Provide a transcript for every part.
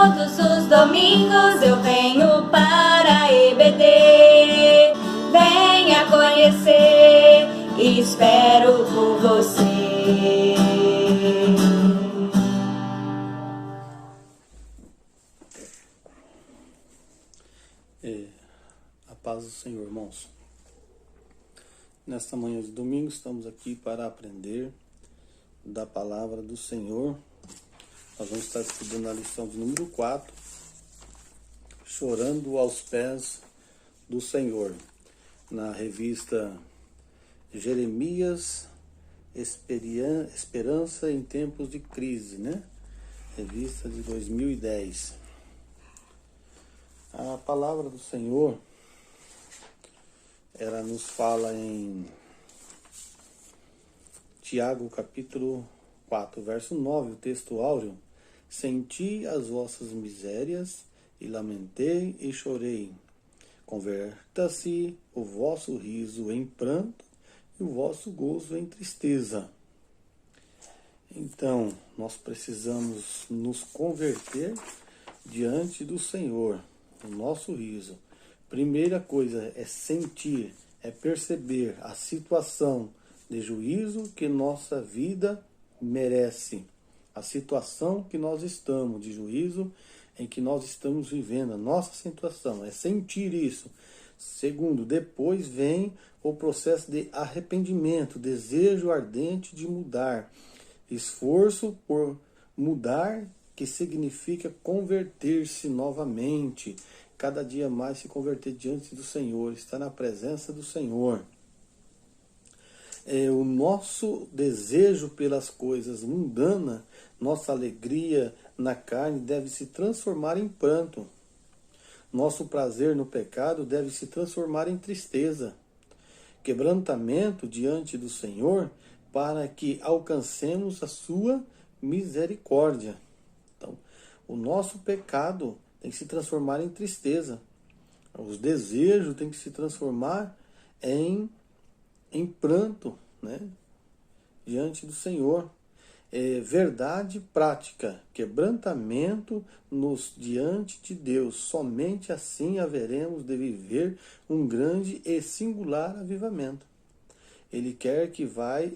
Todos os domingos eu venho para EBD. Venha conhecer, espero por você. A paz do Senhor, irmãos. Nesta manhã de domingo estamos aqui para aprender da palavra do Senhor. Nós vamos estar estudando a lição de número 4, Chorando aos Pés do Senhor, na revista Jeremias, Esperança em Tempos de Crise, né? Revista de 2010. A palavra do Senhor, ela nos fala em Tiago capítulo 4, verso 9, o texto áureo: Senti as vossas misérias, e lamentei e chorei. Converta-se o vosso riso em pranto, e o vosso gozo em tristeza. Então, nós precisamos nos converter diante do Senhor, o nosso riso. Primeira coisa é sentir, é perceber a situação de juízo que nossa vida merece. A situação que nós estamos, de juízo em que nós estamos vivendo, a nossa situação, é sentir isso. Segundo, depois vem o processo de arrependimento, desejo ardente de mudar, esforço por mudar, que significa converter-se novamente, cada dia mais se converter diante do Senhor, estar na presença do Senhor. O nosso desejo pelas coisas mundanas, nossa alegria na carne deve se transformar em pranto. Nosso prazer no pecado deve se transformar em tristeza. Quebrantamento diante do Senhor para que alcancemos a sua misericórdia. Então, o nosso pecado tem que se transformar em tristeza. Os desejos têm que se transformar em pranto, né? Diante do Senhor. Verdade prática, quebrantamento nos diante de Deus. Somente assim haveremos de viver um grande e singular avivamento. Ele quer que vai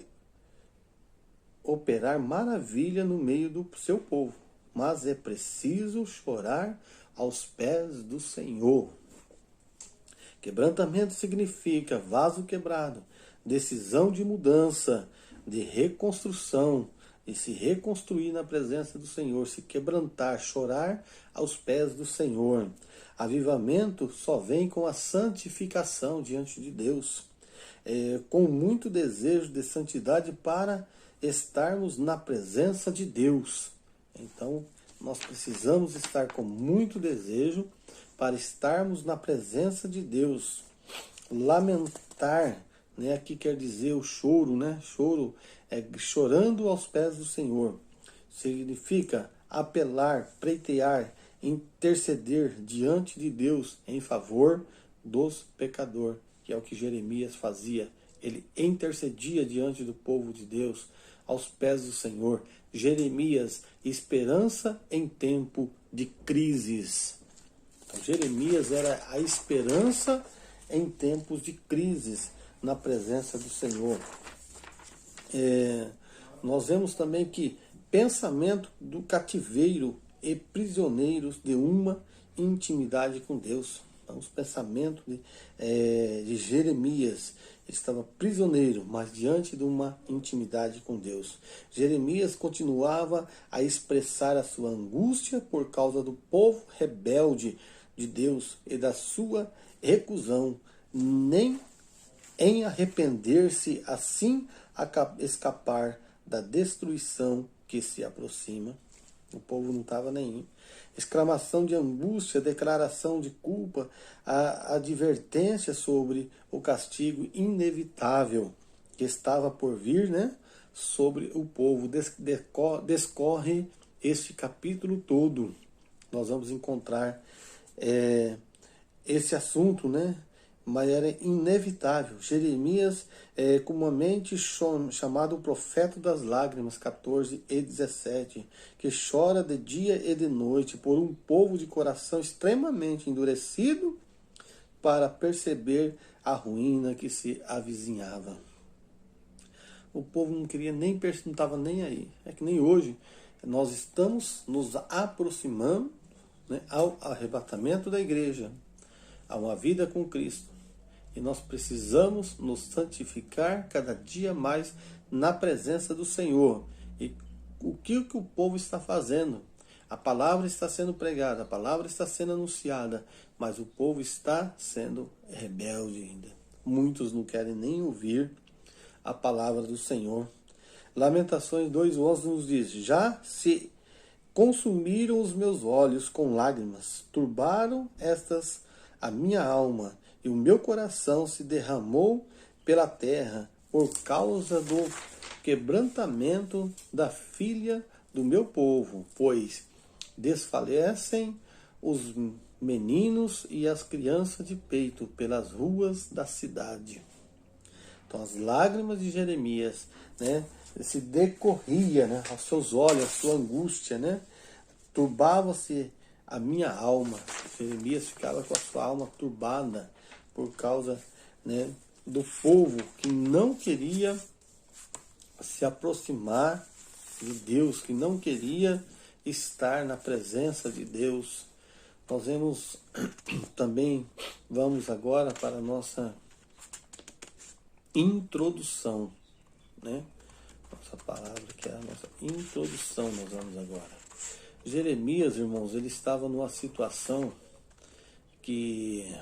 operar maravilha no meio do seu povo, mas é preciso chorar aos pés do Senhor. Quebrantamento significa vaso quebrado, decisão de mudança, de reconstrução, e se reconstruir na presença do Senhor, se quebrantar, chorar aos pés do Senhor. Avivamento só vem com a santificação diante de Deus, com muito desejo de santidade para estarmos na presença de Deus. Então, nós precisamos estar com muito desejo para estarmos na presença de Deus. Lamentar, né? Aqui quer dizer o choro, né? Choro é chorando aos pés do Senhor. Significa apelar, pleitear, interceder diante de Deus em favor dos pecadores, que é o que Jeremias fazia. Ele intercedia diante do povo de Deus, aos pés do Senhor. Jeremias, esperança em tempo de crises. Então, Jeremias era a esperança em tempos de crises na presença do Senhor. Nós vemos também que pensamento do cativeiro e prisioneiros de uma intimidade com Deus. Então, os pensamentos de Jeremias, ele estava prisioneiro, mas diante de uma intimidade com Deus. Jeremias continuava a expressar a sua angústia por causa do povo rebelde de Deus e da sua recusão, nem em arrepender-se, assim escapar da destruição que se aproxima. O povo não estava nem. Exclamação de angústia, declaração de culpa, a advertência sobre o castigo inevitável que estava por vir, né, sobre o povo. Descorre este capítulo todo. Nós vamos encontrar esse assunto, né? mas era inevitável. Jeremias é comumente chamado o profeta das lágrimas, 14 e 17, que chora de dia e de noite por um povo de coração extremamente endurecido para perceber a ruína que se avizinhava. O povo não queria nem perceber, não estava nem aí. É que nem hoje, nós estamos nos aproximando, né, ao arrebatamento da igreja, a uma vida com Cristo. E nós precisamos nos santificar cada dia mais na presença do Senhor. E o que o povo está fazendo? A palavra está sendo pregada, a palavra está sendo anunciada, mas o povo está sendo rebelde ainda. Muitos não querem nem ouvir a palavra do Senhor. Lamentações 2:11 nos diz: já se consumiram os meus olhos com lágrimas, turbaram estas a minha alma, e o meu coração se derramou pela terra por causa do quebrantamento da filha do meu povo, pois desfalecem os meninos e as crianças de peito pelas ruas da cidade. Então as lágrimas de Jeremias, né, se decorria, né, aos seus olhos, a sua angústia, né, turbava-se a minha alma. Jeremias ficava com a sua alma turbada por causa, né, do povo que não queria se aproximar de Deus, que não queria estar na presença de Deus. Nós vemos também, vamos agora para a nossa introdução, né? Nossa palavra que é a nossa introdução, nós vamos agora. Jeremias, irmãos, ele estava numa situação que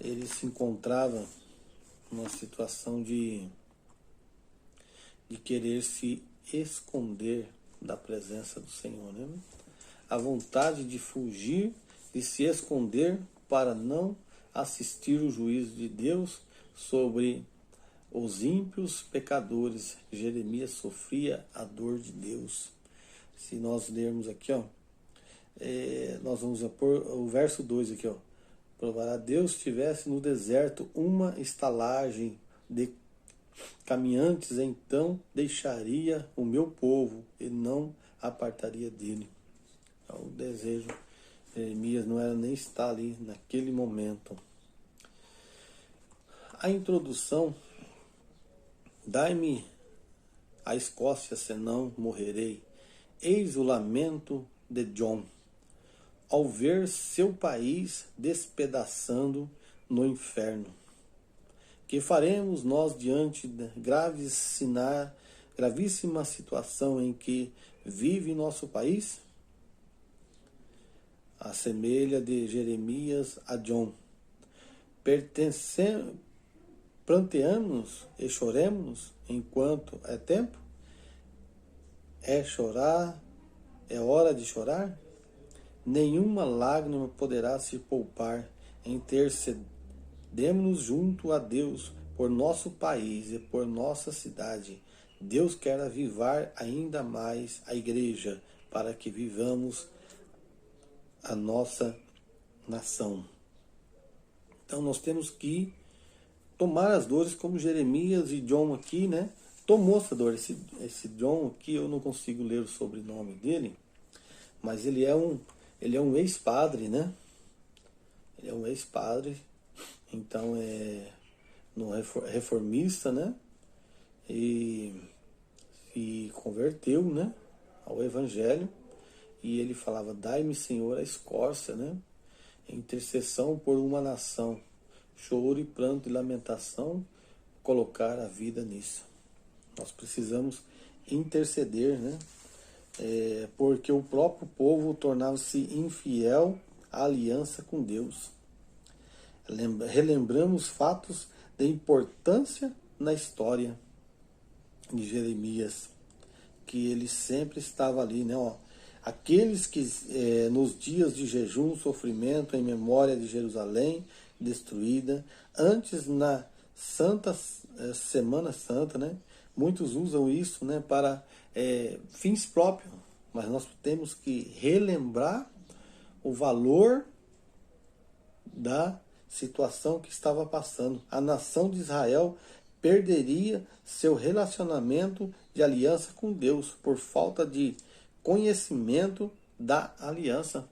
ele se encontrava numa situação de querer se esconder da presença do Senhor, né? A vontade de fugir e se esconder para não assistir o juízo de Deus sobre os ímpios pecadores. Jeremias sofria a dor de Deus. Se nós lermos aqui, ó, nós vamos pôr o verso 2 aqui, ó. Provará Deus tivesse no deserto uma estalagem de caminhantes, então deixaria o meu povo e não apartaria dele. Então, o desejo de Jeremias não era nem estar ali naquele momento. A introdução: dai-me a Escócia, senão morrerei. Eis o lamento de John, ao ver seu país despedaçando no inferno. Que faremos nós diante da gravíssima situação em que vive nosso país? A semelha de Jeremias a John. Pranteamos e choremos enquanto é tempo? É chorar, é hora de chorar? Nenhuma lágrima poderá se poupar. Intercedemos junto a Deus por nosso país e por nossa cidade. Deus quer avivar ainda mais a igreja para que vivamos a nossa nação. Então nós temos que tomar as dores como Jeremias e John aqui, né? Tomou essa dor. Esse John aqui, eu não consigo ler o sobrenome dele, mas ele é um ex-padre, né? Ele é um ex-padre, então reformista, né? E converteu, né, ao Evangelho. E ele falava: dai-me, Senhor, a Escócia, né? Intercessão por uma nação, choro e pranto e lamentação, colocar a vida nisso. Nós precisamos interceder, né? Porque o próprio povo tornava-se infiel à aliança com Deus. Relembramos fatos de importância na história de Jeremias, que ele sempre estava ali, né? Aqueles que nos dias de jejum, sofrimento, em memória de Jerusalém destruída, antes na Semana Santa, né? Muitos usam isso, né, para fins próprios, mas nós temos que relembrar o valor da situação que estava passando. A nação de Israel perderia seu relacionamento de aliança com Deus por falta de conhecimento da aliança.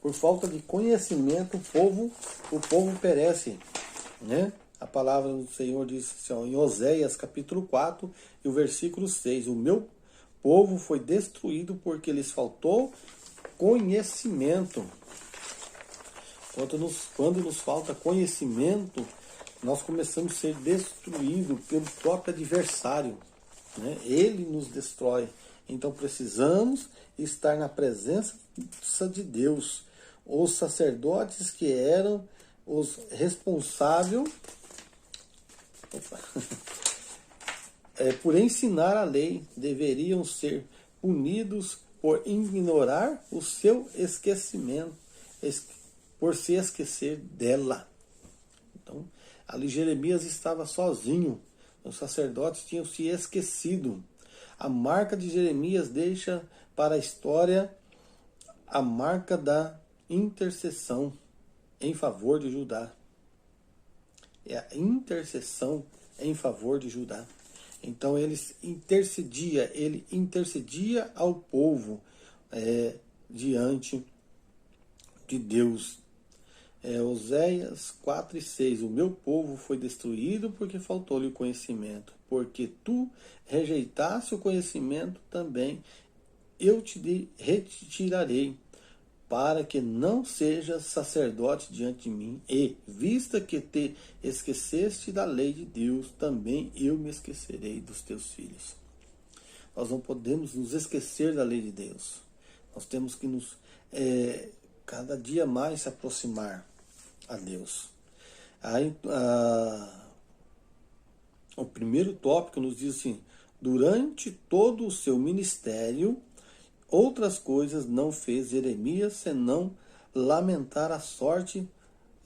Por falta de conhecimento, o povo perece, né? A palavra do Senhor diz assim, ó, em Oséias capítulo 4 e o versículo 6, o meu povo foi destruído porque lhes faltou conhecimento. Quando nos falta conhecimento, nós começamos a ser destruídos pelo próprio adversário, né? Ele nos destrói. Então precisamos estar na presença de Deus. Os sacerdotes que eram os responsáveis por ensinar a lei deveriam ser punidos por ignorar o seu esquecimento, por se esquecer dela. Então, ali Jeremias estava sozinho, os sacerdotes tinham se esquecido. A marca de Jeremias deixa para a história a marca da intercessão em favor de Judá. É a intercessão em favor de Judá. Então ele intercedia ao povo diante de Deus. Oséias 4 e 6, o meu povo foi destruído porque faltou-lhe o conhecimento. Porque tu rejeitaste o conhecimento também, eu te retirarei, para que não sejas sacerdote diante de mim, e, vista que te esqueceste da lei de Deus, também eu me esquecerei dos teus filhos. Nós não podemos nos esquecer da lei de Deus. Nós temos que nos cada dia mais se aproximar a Deus. O primeiro tópico nos diz assim, durante todo o seu ministério, outras coisas não fez Jeremias, senão lamentar a sorte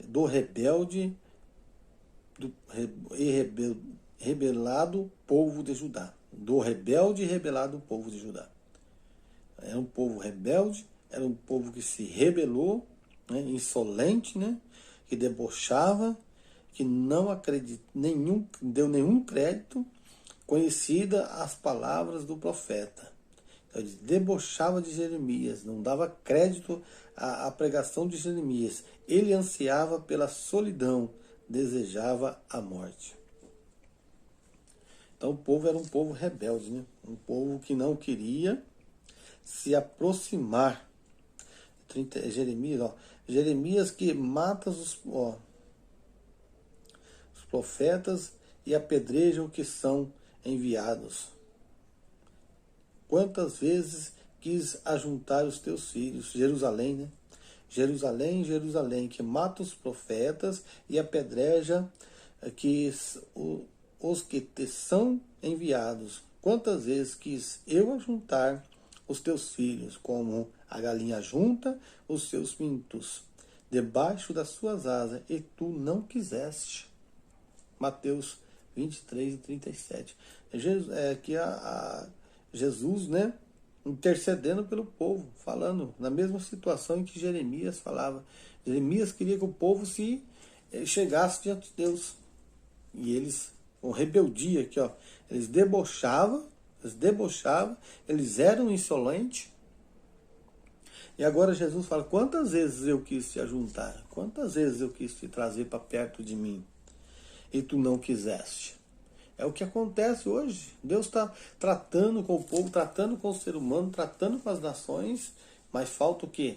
do rebelde e rebelado povo de Judá. Do rebelde e rebelado povo de Judá. Era um povo rebelde, era um povo que se rebelou, né, insolente, né, que debochava, que não deu nenhum crédito, conhecida as palavras do profeta. Ele debochava de Jeremias, não dava crédito à pregação de Jeremias. Ele ansiava pela solidão, desejava a morte. Então o povo era um povo rebelde, né? Um povo que não queria se aproximar. Jeremias que mata os profetas e apedrejam que são enviados. Quantas vezes quis ajuntar os teus filhos, Jerusalém, né? Jerusalém, Jerusalém, que mata os profetas e apedreja os que te são enviados. Quantas vezes quis eu ajuntar os teus filhos, como a galinha junta os seus pintos, debaixo das suas asas, e tu não quiseste. Mateus 23 e 37. Jesus, né, intercedendo pelo povo, falando na mesma situação em que Jeremias falava. Jeremias queria que o povo se chegasse diante de Deus. E eles, com rebeldia aqui, eles debochavam, eles eram insolentes. E agora Jesus fala, quantas vezes eu quis te ajuntar? Quantas vezes eu quis te trazer para perto de mim? E tu não quiseste. É o que acontece hoje. Deus está tratando com o povo, tratando com o ser humano, tratando com as nações, mas falta o quê?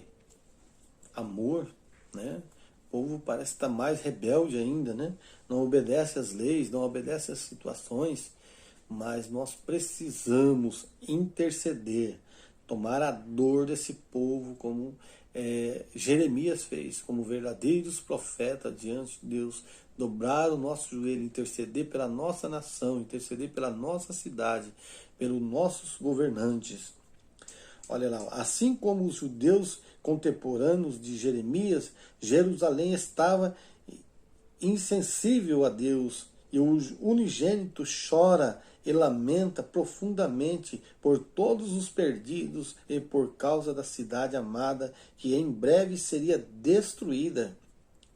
Amor, né? O povo parece estar mais rebelde ainda, né? Não obedece às leis, não obedece às situações, mas nós precisamos interceder, tomar a dor desse povo, como Jeremias fez, como verdadeiros profetas diante de Deus, dobrar o nosso joelho, interceder pela nossa nação, interceder pela nossa cidade, pelos nossos governantes. Olha lá, assim como os judeus contemporâneos de Jeremias, Jerusalém estava insensível a Deus, e o unigênito chora e lamenta profundamente por todos os perdidos e por causa da cidade amada, que em breve seria destruída.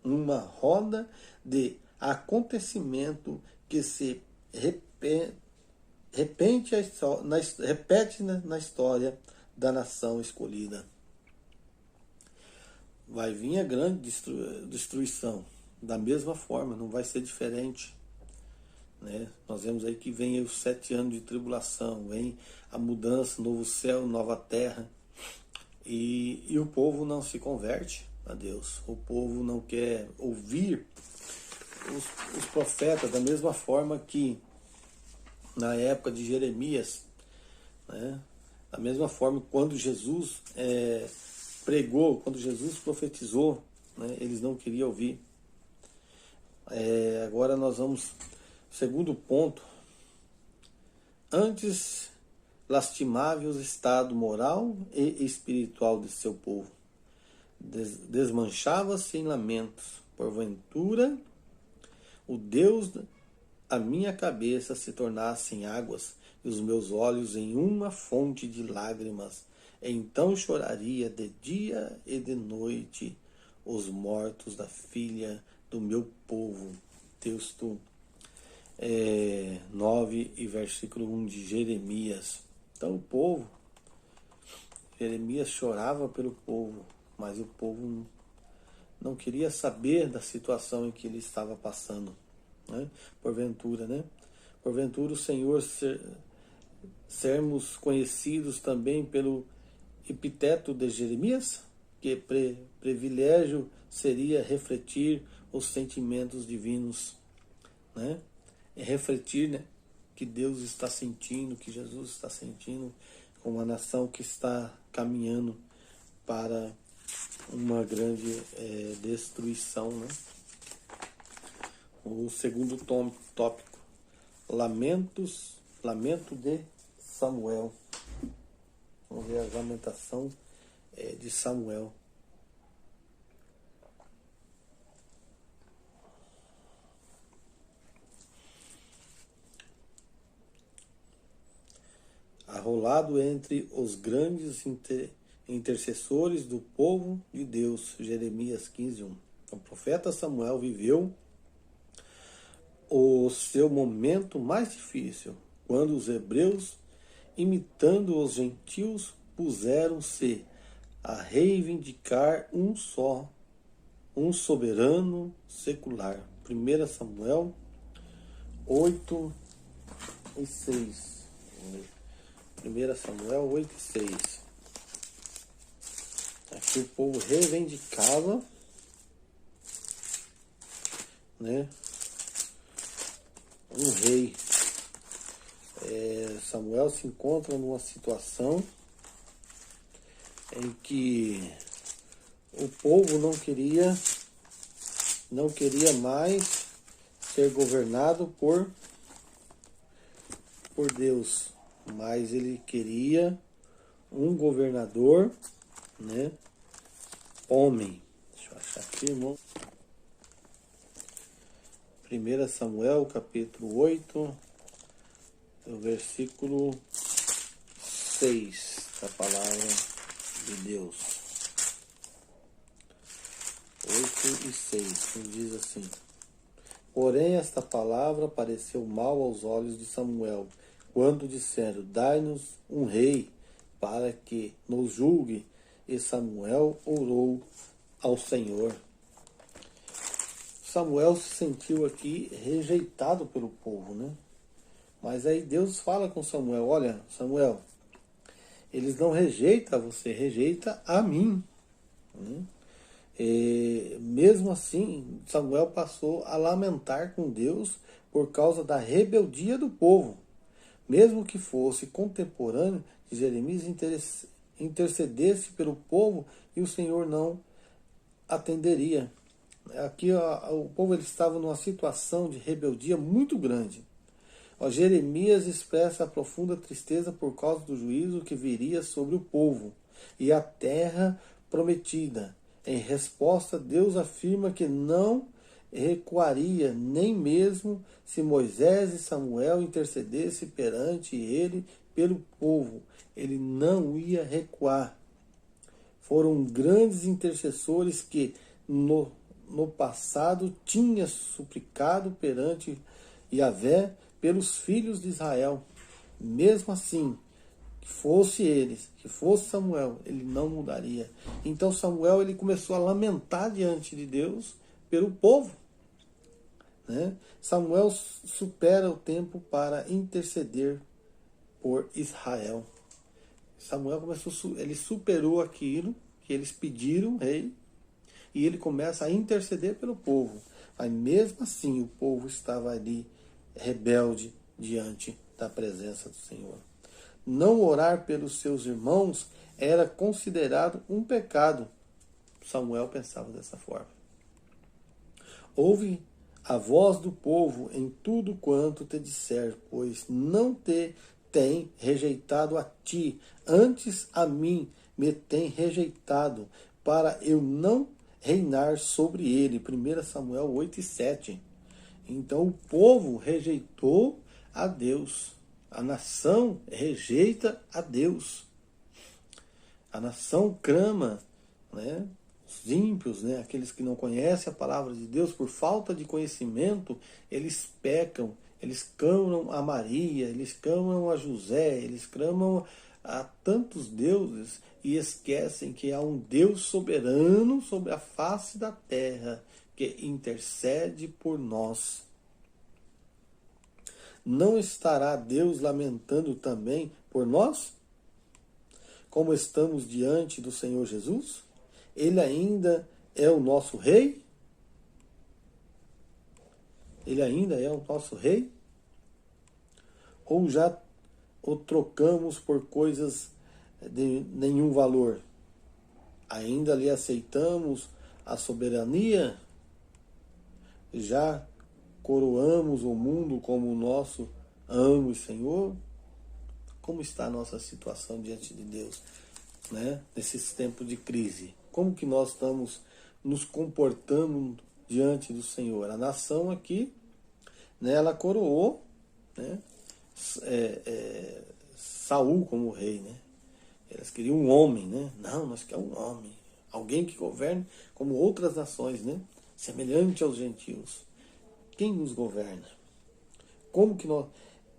uma roda de acontecimento que se repete na história da nação escolhida. Vai vir a grande destruição. Da mesma forma, não vai ser diferente. Né? Nós vemos aí que vem os 7 anos de tribulação, vem a mudança, novo céu, nova terra. E o povo não se converte a Deus. O povo não quer ouvir os profetas, da mesma forma que na época de Jeremias, né? Da mesma forma quando Jesus pregou, quando Jesus profetizou, né? Eles não queriam ouvir. Agora nós vamos, segundo ponto, antes lastimável o estado moral e espiritual de seu povo. Desmanchava-se em lamentos. Porventura, o Deus a minha cabeça se tornasse em águas e os meus olhos em uma fonte de lágrimas. Então choraria de dia e de noite os mortos da filha do meu povo. Texto 9 e versículo 1 de Jeremias. Então o povo, Jeremias chorava pelo povo, mas o povo não queria saber da situação em que ele estava passando. Né? Porventura, né? Porventura o Senhor sermos conhecidos também pelo epiteto de Jeremias, que privilégio seria refletir os sentimentos divinos, né? Refletir, né, que Deus está sentindo, que Jesus está sentindo com uma nação que está caminhando para uma grande destruição, né? O segundo tópico, lamento de Samuel. Vamos ver a lamentação de Samuel. Arrolado entre os grandes intercessores do povo de Deus, Jeremias 15:1. O profeta Samuel viveu o seu momento mais difícil, quando os hebreus, imitando os gentios, puseram-se a reivindicar um soberano secular. 1 Samuel 8 e 6. 1 Samuel 8 e 6. Aqui o povo reivindicava, né, um rei. Samuel se encontra numa situação em que o povo não queria mais ser governado por Deus, mas ele queria um governador, né, homem. Deixa eu achar aqui, irmão. 1 Samuel, capítulo 8, o versículo 6 da palavra de Deus. 8 e 6, diz assim: Porém, esta palavra pareceu mal aos olhos de Samuel, quando disseram: Dai-nos um rei para que nos julgue. E Samuel orou ao Senhor. Samuel se sentiu aqui rejeitado pelo povo, né? Mas aí Deus fala com Samuel: olha, Samuel, eles não rejeitam você, rejeita a mim. E mesmo assim, Samuel passou a lamentar com Deus por causa da rebeldia do povo. Mesmo que fosse contemporâneo de Jeremias, intercedesse pelo povo e o Senhor não atenderia. Aqui o povo ele estava numa situação de rebeldia muito grande. Jeremias expressa a profunda tristeza por causa do juízo que viria sobre o povo e a terra prometida. Em resposta, Deus afirma que não recuaria, nem mesmo se Moisés e Samuel intercedessem perante ele pelo povo. Ele não ia recuar. Foram grandes intercessores que, no passado tinha suplicado perante Yahvé pelos filhos de Israel. Mesmo assim, que fosse eles, que fosse Samuel, ele não mudaria. Então Samuel ele começou a lamentar diante de Deus pelo povo. Né? Samuel supera o tempo para interceder por Israel. Samuel ele superou aquilo que eles pediram, rei, e ele começa a interceder pelo povo. Mas mesmo assim o povo estava ali rebelde diante da presença do Senhor. Não orar pelos seus irmãos era considerado um pecado. Samuel pensava dessa forma. Ouve a voz do povo em tudo quanto te disser, pois não te tem rejeitado a ti, antes a mim me tem rejeitado, para eu não reinar sobre ele. 1 Samuel 8:7. Então o povo rejeitou a Deus. A nação rejeita a Deus. A nação clama, né? Os ímpios, né? Aqueles que não conhecem a palavra de Deus, por falta de conhecimento, eles pecam, eles clamam a Maria, eles clamam a José, eles clamam a tantos deuses e esquecem que há um Deus soberano sobre a face da terra que intercede por nós. Não estará Deus lamentando também por nós? Como estamos diante do Senhor Jesus? Ele ainda é o nosso rei? Ele ainda é o nosso rei? Ou já o trocamos por coisas de nenhum valor? Ainda lhe aceitamos a soberania? Já coroamos o mundo como o nosso amo e Senhor? Como está a nossa situação diante de Deus, né? Nesses tempos de crise? Como que nós estamos nos comportando diante do Senhor? A nação aqui, né, ela coroou, né, Saul como rei, né? Elas queriam um homem, né? Não, nós queremos um homem, alguém que governe como outras nações, né? Semelhante aos gentios. Quem nos governa? Como que nós...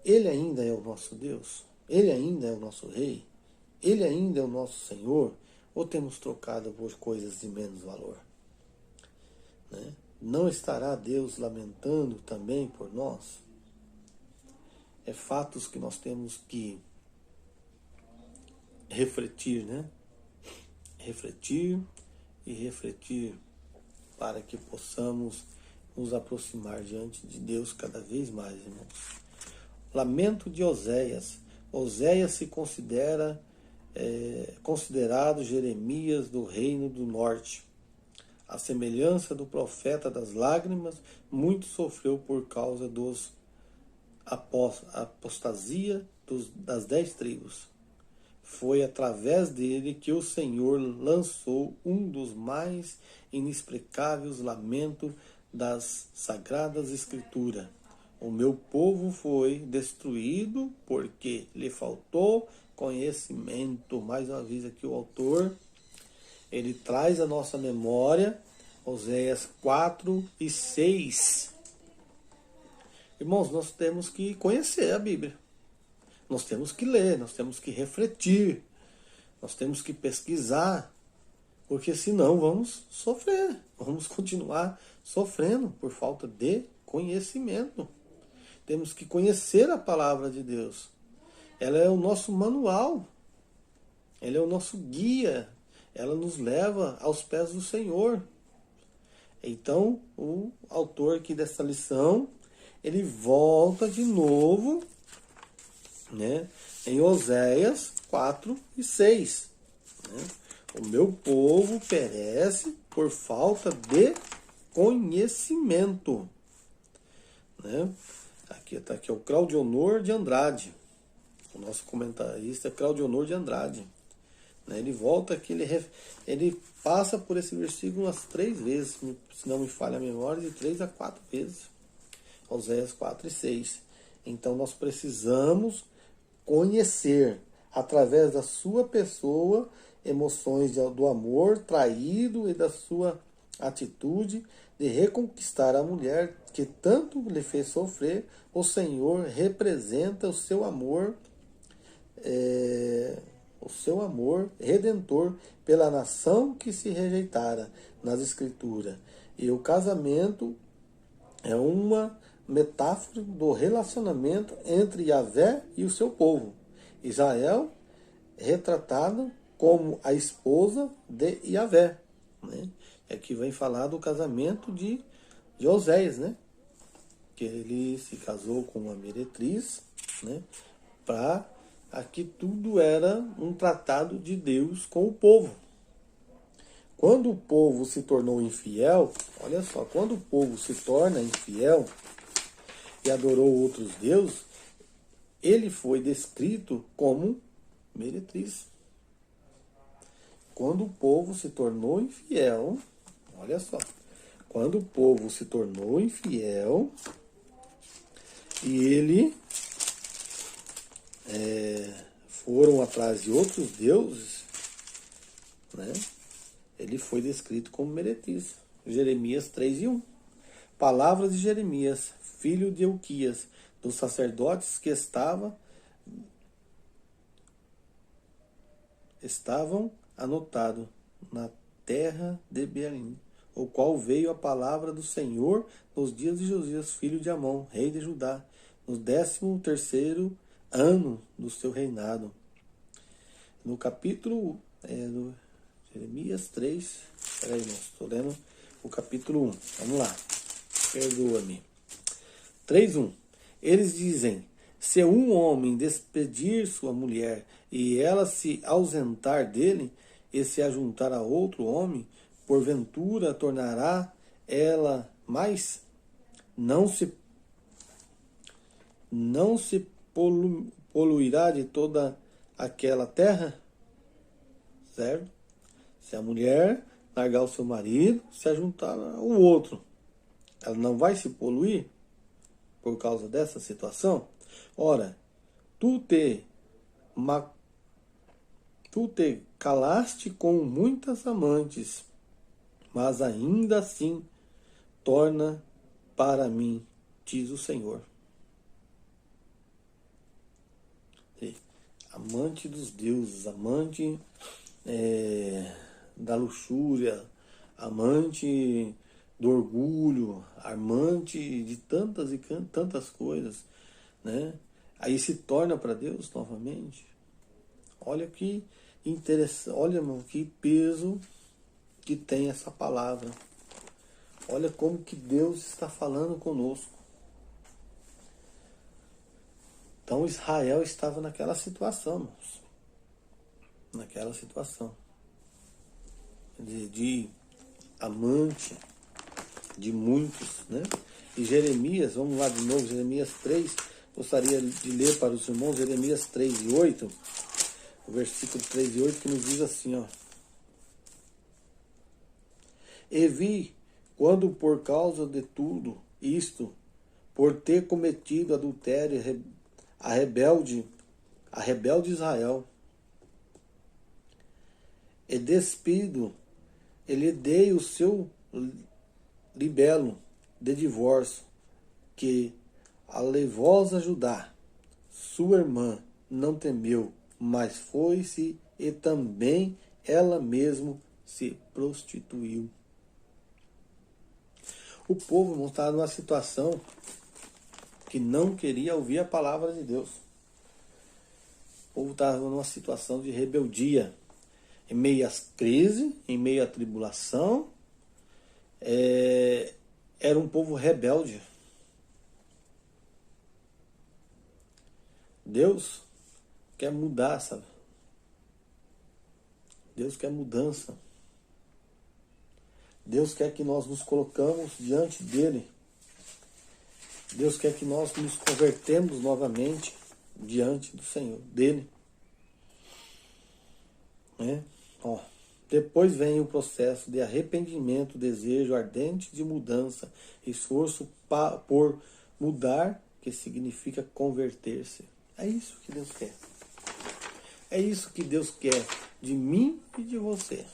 Ele ainda é o nosso Deus? Ele ainda é o nosso rei? Ele ainda é o nosso Senhor? Ou temos trocado por coisas de menos valor? Né? Não estará Deus lamentando também por nós? É fatos que nós temos que refletir, né? Refletir e refletir para que possamos nos aproximar diante de Deus cada vez mais, irmãos. Lamento de Oséias. Oséias se considerado Jeremias do reino do norte. A semelhança do profeta das lágrimas, muito sofreu por causa dos apostasia das 10 tribos. Foi através dele que o Senhor lançou um dos mais inexplicáveis lamentos das Sagradas Escrituras. O meu povo foi destruído porque lhe faltou conhecimento. Mais uma vez aqui o autor, ele traz a nossa memória, Oséias 4:6. Irmãos, nós temos que conhecer a Bíblia. Nós temos que ler, nós temos que refletir, nós temos que pesquisar, porque senão vamos sofrer, vamos continuar sofrendo por falta de conhecimento. Temos que conhecer a palavra de Deus. Ela é o nosso manual, ela é o nosso guia, ela nos leva aos pés do Senhor. Então, o autor aqui dessa lição, ele volta de novo, né, em Oséias 4:6. Né? O meu povo perece por falta de conhecimento. Né? Aqui está aqui, o Claudionor de Andrade. O nosso comentarista é Claudionor de Andrade. Né? Ele volta aqui, ele passa por esse versículo umas 3 vezes, se não me falha a memória, de 3 a 4 vezes. Oséias 4:6. Então nós precisamos conhecer, através da sua pessoa, emoções do amor traído e da sua atitude de reconquistar a mulher que tanto lhe fez sofrer, o Senhor representa o seu amor redentor pela nação que se rejeitara nas Escrituras. E o casamento é uma metáfora do relacionamento entre Yahvé e o seu povo. Israel retratado como a esposa de Yahvé, né? Aqui vem falar do casamento de Oséias, né? Que ele se casou com uma meretriz, né? Aqui tudo era um tratado de Deus com o povo. Quando o povo se tornou infiel, olha só, quando o povo se torna infiel e adorou outros deuses, ele foi descrito como meretriz. Quando o povo se tornou infiel, olha só, quando o povo se tornou infiel e ele foram atrás de outros deuses, né? Ele foi descrito como meretriz. Jeremias 3:1. Palavras de Jeremias, filho de Euquias, dos sacerdotes que estavam anotados na terra de Bearim, o qual veio a palavra do Senhor nos dias de Josias, filho de Amon, rei de Judá, no 13º ano do seu reinado. No capítulo do Jeremias 3, peraí, estou lendo o capítulo 1, vamos lá, perdoa-me. 3:1. Eles dizem: se um homem despedir sua mulher e ela se ausentar dele e se ajuntar a outro homem, porventura tornará ela mais? Não se poluirá de toda aquela terra? Certo? Se a mulher largar o seu marido, se ajuntar ao outro, ela não vai se poluir por causa dessa situação? Ora, tu te calaste com muitas amantes, mas ainda assim torna para mim, diz o Senhor. Amante dos deuses, amante da luxúria, amante do orgulho, amante de tantas e tantas coisas, né? Aí se torna para Deus novamente. Olha que interessante, olha, irmão, que peso que tem essa palavra. Olha como que Deus está falando conosco. Então Israel estava naquela situação, irmãos. Naquela situação de amante de muitos, né? E Jeremias, vamos lá de novo, Jeremias 3, gostaria de ler para os irmãos Jeremias 3:8, o versículo 3:8, que nos diz assim, ó: e vi, quando por causa de tudo isto, por ter cometido adultério, a rebelde Israel, e despido, ele dei o seu libelo de divórcio, que a leivosa Judá, sua irmã, não temeu, mas foi-se e também ela mesma se prostituiu. O povo estava numa situação que não queria ouvir a palavra de Deus. O povo estava numa situação de rebeldia, em meio às crises, em meio à tribulação. Era um povo rebelde. Deus quer mudar, sabe? Deus quer mudança. Deus quer que nós nos colocamos diante dele. Deus quer que nós nos convertemos novamente diante do Senhor, dele. Depois vem o processo de arrependimento, desejo ardente de mudança, esforço por mudar, que significa converter-se. É isso que Deus quer. É isso que Deus quer de mim e de você.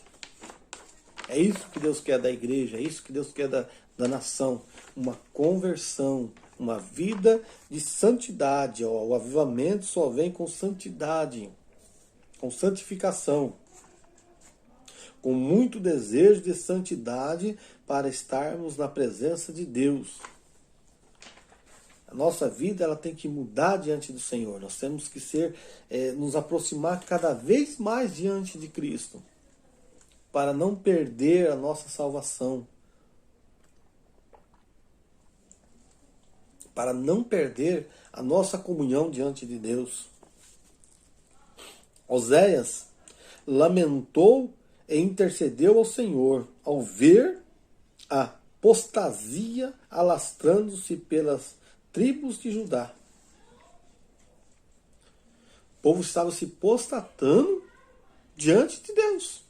É isso que Deus quer da igreja, é isso que Deus quer da nação. Uma conversão, uma vida de santidade. Ó. O avivamento só vem com santidade, com santificação, com muito desejo de santidade para estarmos na presença de Deus. A nossa vida ela tem que mudar diante do Senhor. Nós temos que nos aproximar cada vez mais diante de Cristo, para não perder a nossa salvação, para não perder a nossa comunhão diante de Deus. Oséias lamentou e intercedeu ao Senhor ao ver a apostasia alastrando-se pelas tribos de Judá. O povo estava se postatando diante de Deus.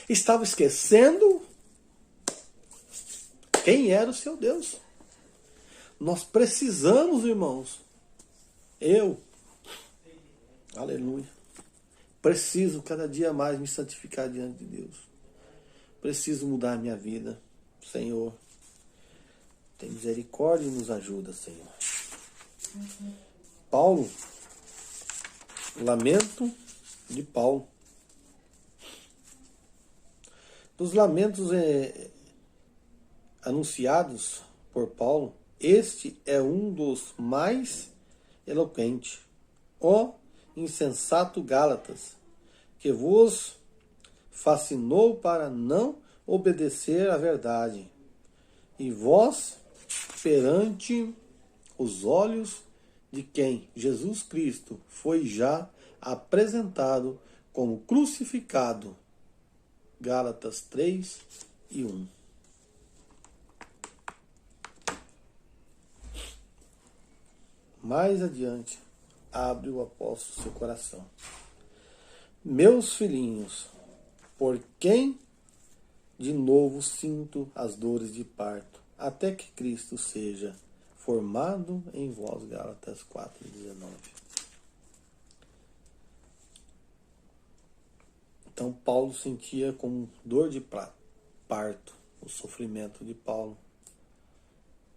Estava esquecendo quem era o seu Deus. Nós precisamos, irmãos. Aleluia. Preciso cada dia mais me santificar diante de Deus. Preciso mudar a minha vida. Senhor, tem misericórdia e nos ajuda, Senhor. Paulo, lamento de Paulo. Dos lamentos anunciados por Paulo, este é um dos mais eloquentes. Ó insensato Gálatas, que vos fascinou para não obedecer à verdade, e vós, perante os olhos de quem Jesus Cristo foi já apresentado como crucificado. Gálatas 3:1. Mais adiante, abre o apóstolo seu coração. Meus filhinhos, por quem de novo sinto as dores de parto, até que Cristo seja formado em vós. Gálatas 4:19. Então Paulo sentia como dor de parto o sofrimento de Paulo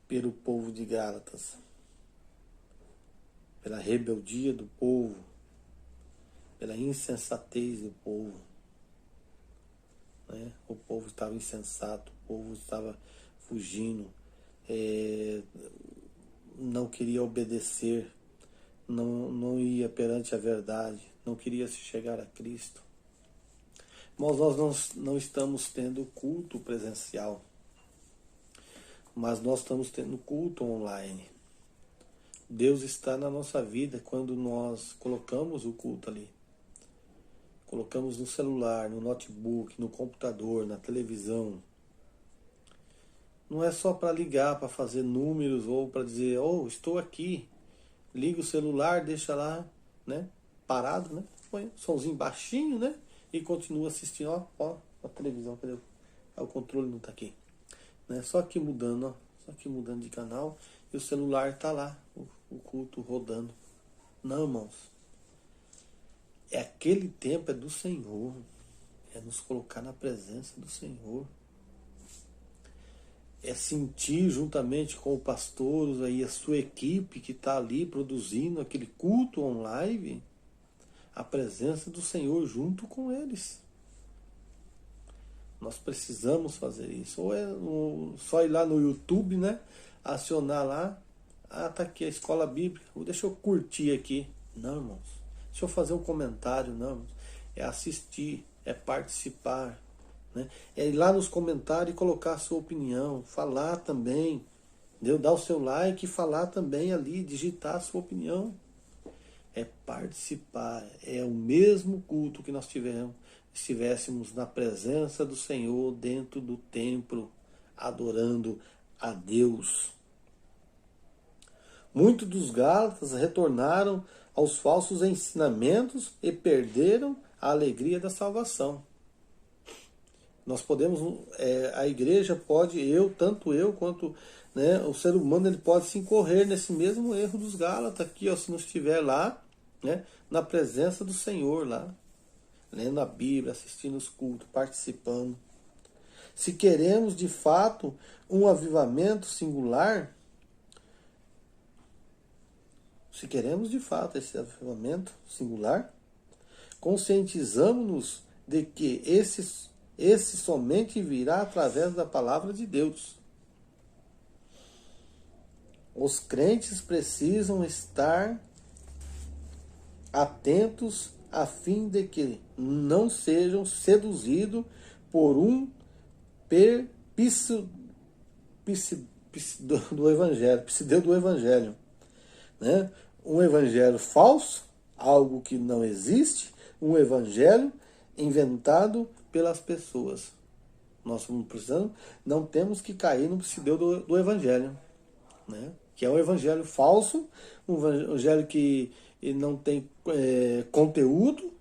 pelo povo de Gálatas, pela rebeldia do povo, pela insensatez do povo. Né? O povo estava insensato, o povo estava fugindo, não queria obedecer, não ia perante a verdade, não queria se chegar a Cristo. Mas nós não estamos tendo culto presencial, mas nós estamos tendo culto online. Deus está na nossa vida quando nós colocamos o culto ali. Colocamos no celular, no notebook, no computador, na televisão. Não é só para ligar, para fazer números ou para dizer, estou aqui. Liga o celular, deixa lá, né, parado, né? Põe um somzinho baixinho, né? E continua assistindo, a televisão, cadê? O controle não está aqui. Né? Só que mudando, só que mudando de canal e o celular está lá, o culto rodando. Não, irmãos. Aquele tempo é do Senhor. É nos colocar na presença do Senhor. É sentir juntamente com o pastor aí, a sua equipe que está ali produzindo aquele culto online, a presença do Senhor junto com eles. Nós precisamos fazer isso. Ou é só ir lá no YouTube, né? Acionar lá. Tá aqui a escola bíblica. Deixa eu curtir aqui. Não, irmãos. Deixa eu fazer um comentário. Não, irmãos. É assistir, é participar. Né? É ir lá nos comentários e colocar a sua opinião. Falar também. Entendeu? Dar o seu like e falar também ali. Digitar a sua opinião. É participar. É o mesmo culto que nós estivéssemos na presença do Senhor dentro do templo, adorando a Deus. Muitos dos Gálatas retornaram aos falsos ensinamentos e perderam a alegria da salvação. Nós podemos, a igreja pode, tanto eu quanto, né, o ser humano, ele pode se incorrer nesse mesmo erro dos Gálatas aqui, se não estiver lá, né, na presença do Senhor lá, lendo a Bíblia, assistindo os cultos, participando. Se queremos de fato um avivamento singular, se queremos de fato esse avivamento singular, conscientizamos-nos de que esse somente virá através da palavra de Deus. Os crentes precisam estar atentos a fim de que não sejam seduzidos por um pseudo evangelho, né? Um evangelho falso, algo que não existe, um evangelho inventado pelas pessoas. Nós não temos que cair no pseudo do evangelho, né? Que é um evangelho falso, um evangelho que não tem conteúdo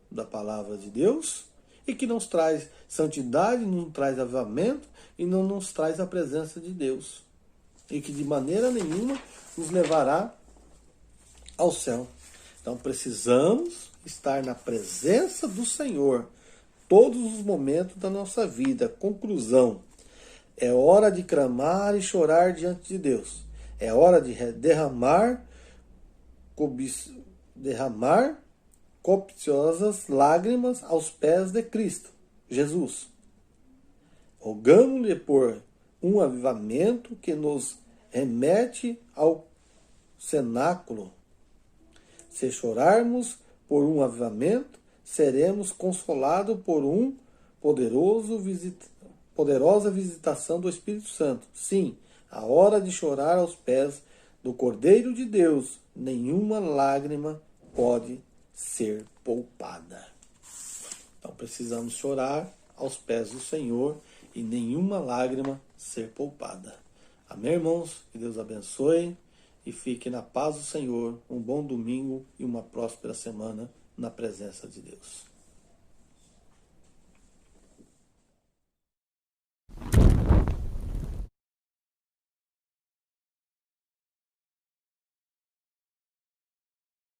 da palavra de Deus e que nos traz santidade, não traz avivamento e não nos traz a presença de Deus e que de maneira nenhuma nos levará ao céu. Então precisamos estar na presença do Senhor todos os momentos da nossa vida. Conclusão: é hora de clamar e chorar diante de Deus. É hora de derramar copiosas lágrimas aos pés de Cristo Jesus. Rogamos-lhe por um avivamento que nos remete ao cenáculo. Se chorarmos por um avivamento, seremos consolados por uma poderosa visitação do Espírito Santo. Sim, a hora de chorar aos pés do Cordeiro de Deus, nenhuma lágrima pode ser poupada. Então precisamos chorar aos pés do Senhor e nenhuma lágrima ser poupada. Amém, irmãos? Que Deus abençoe e fique na paz do Senhor. Um bom domingo e uma próspera semana na presença de Deus.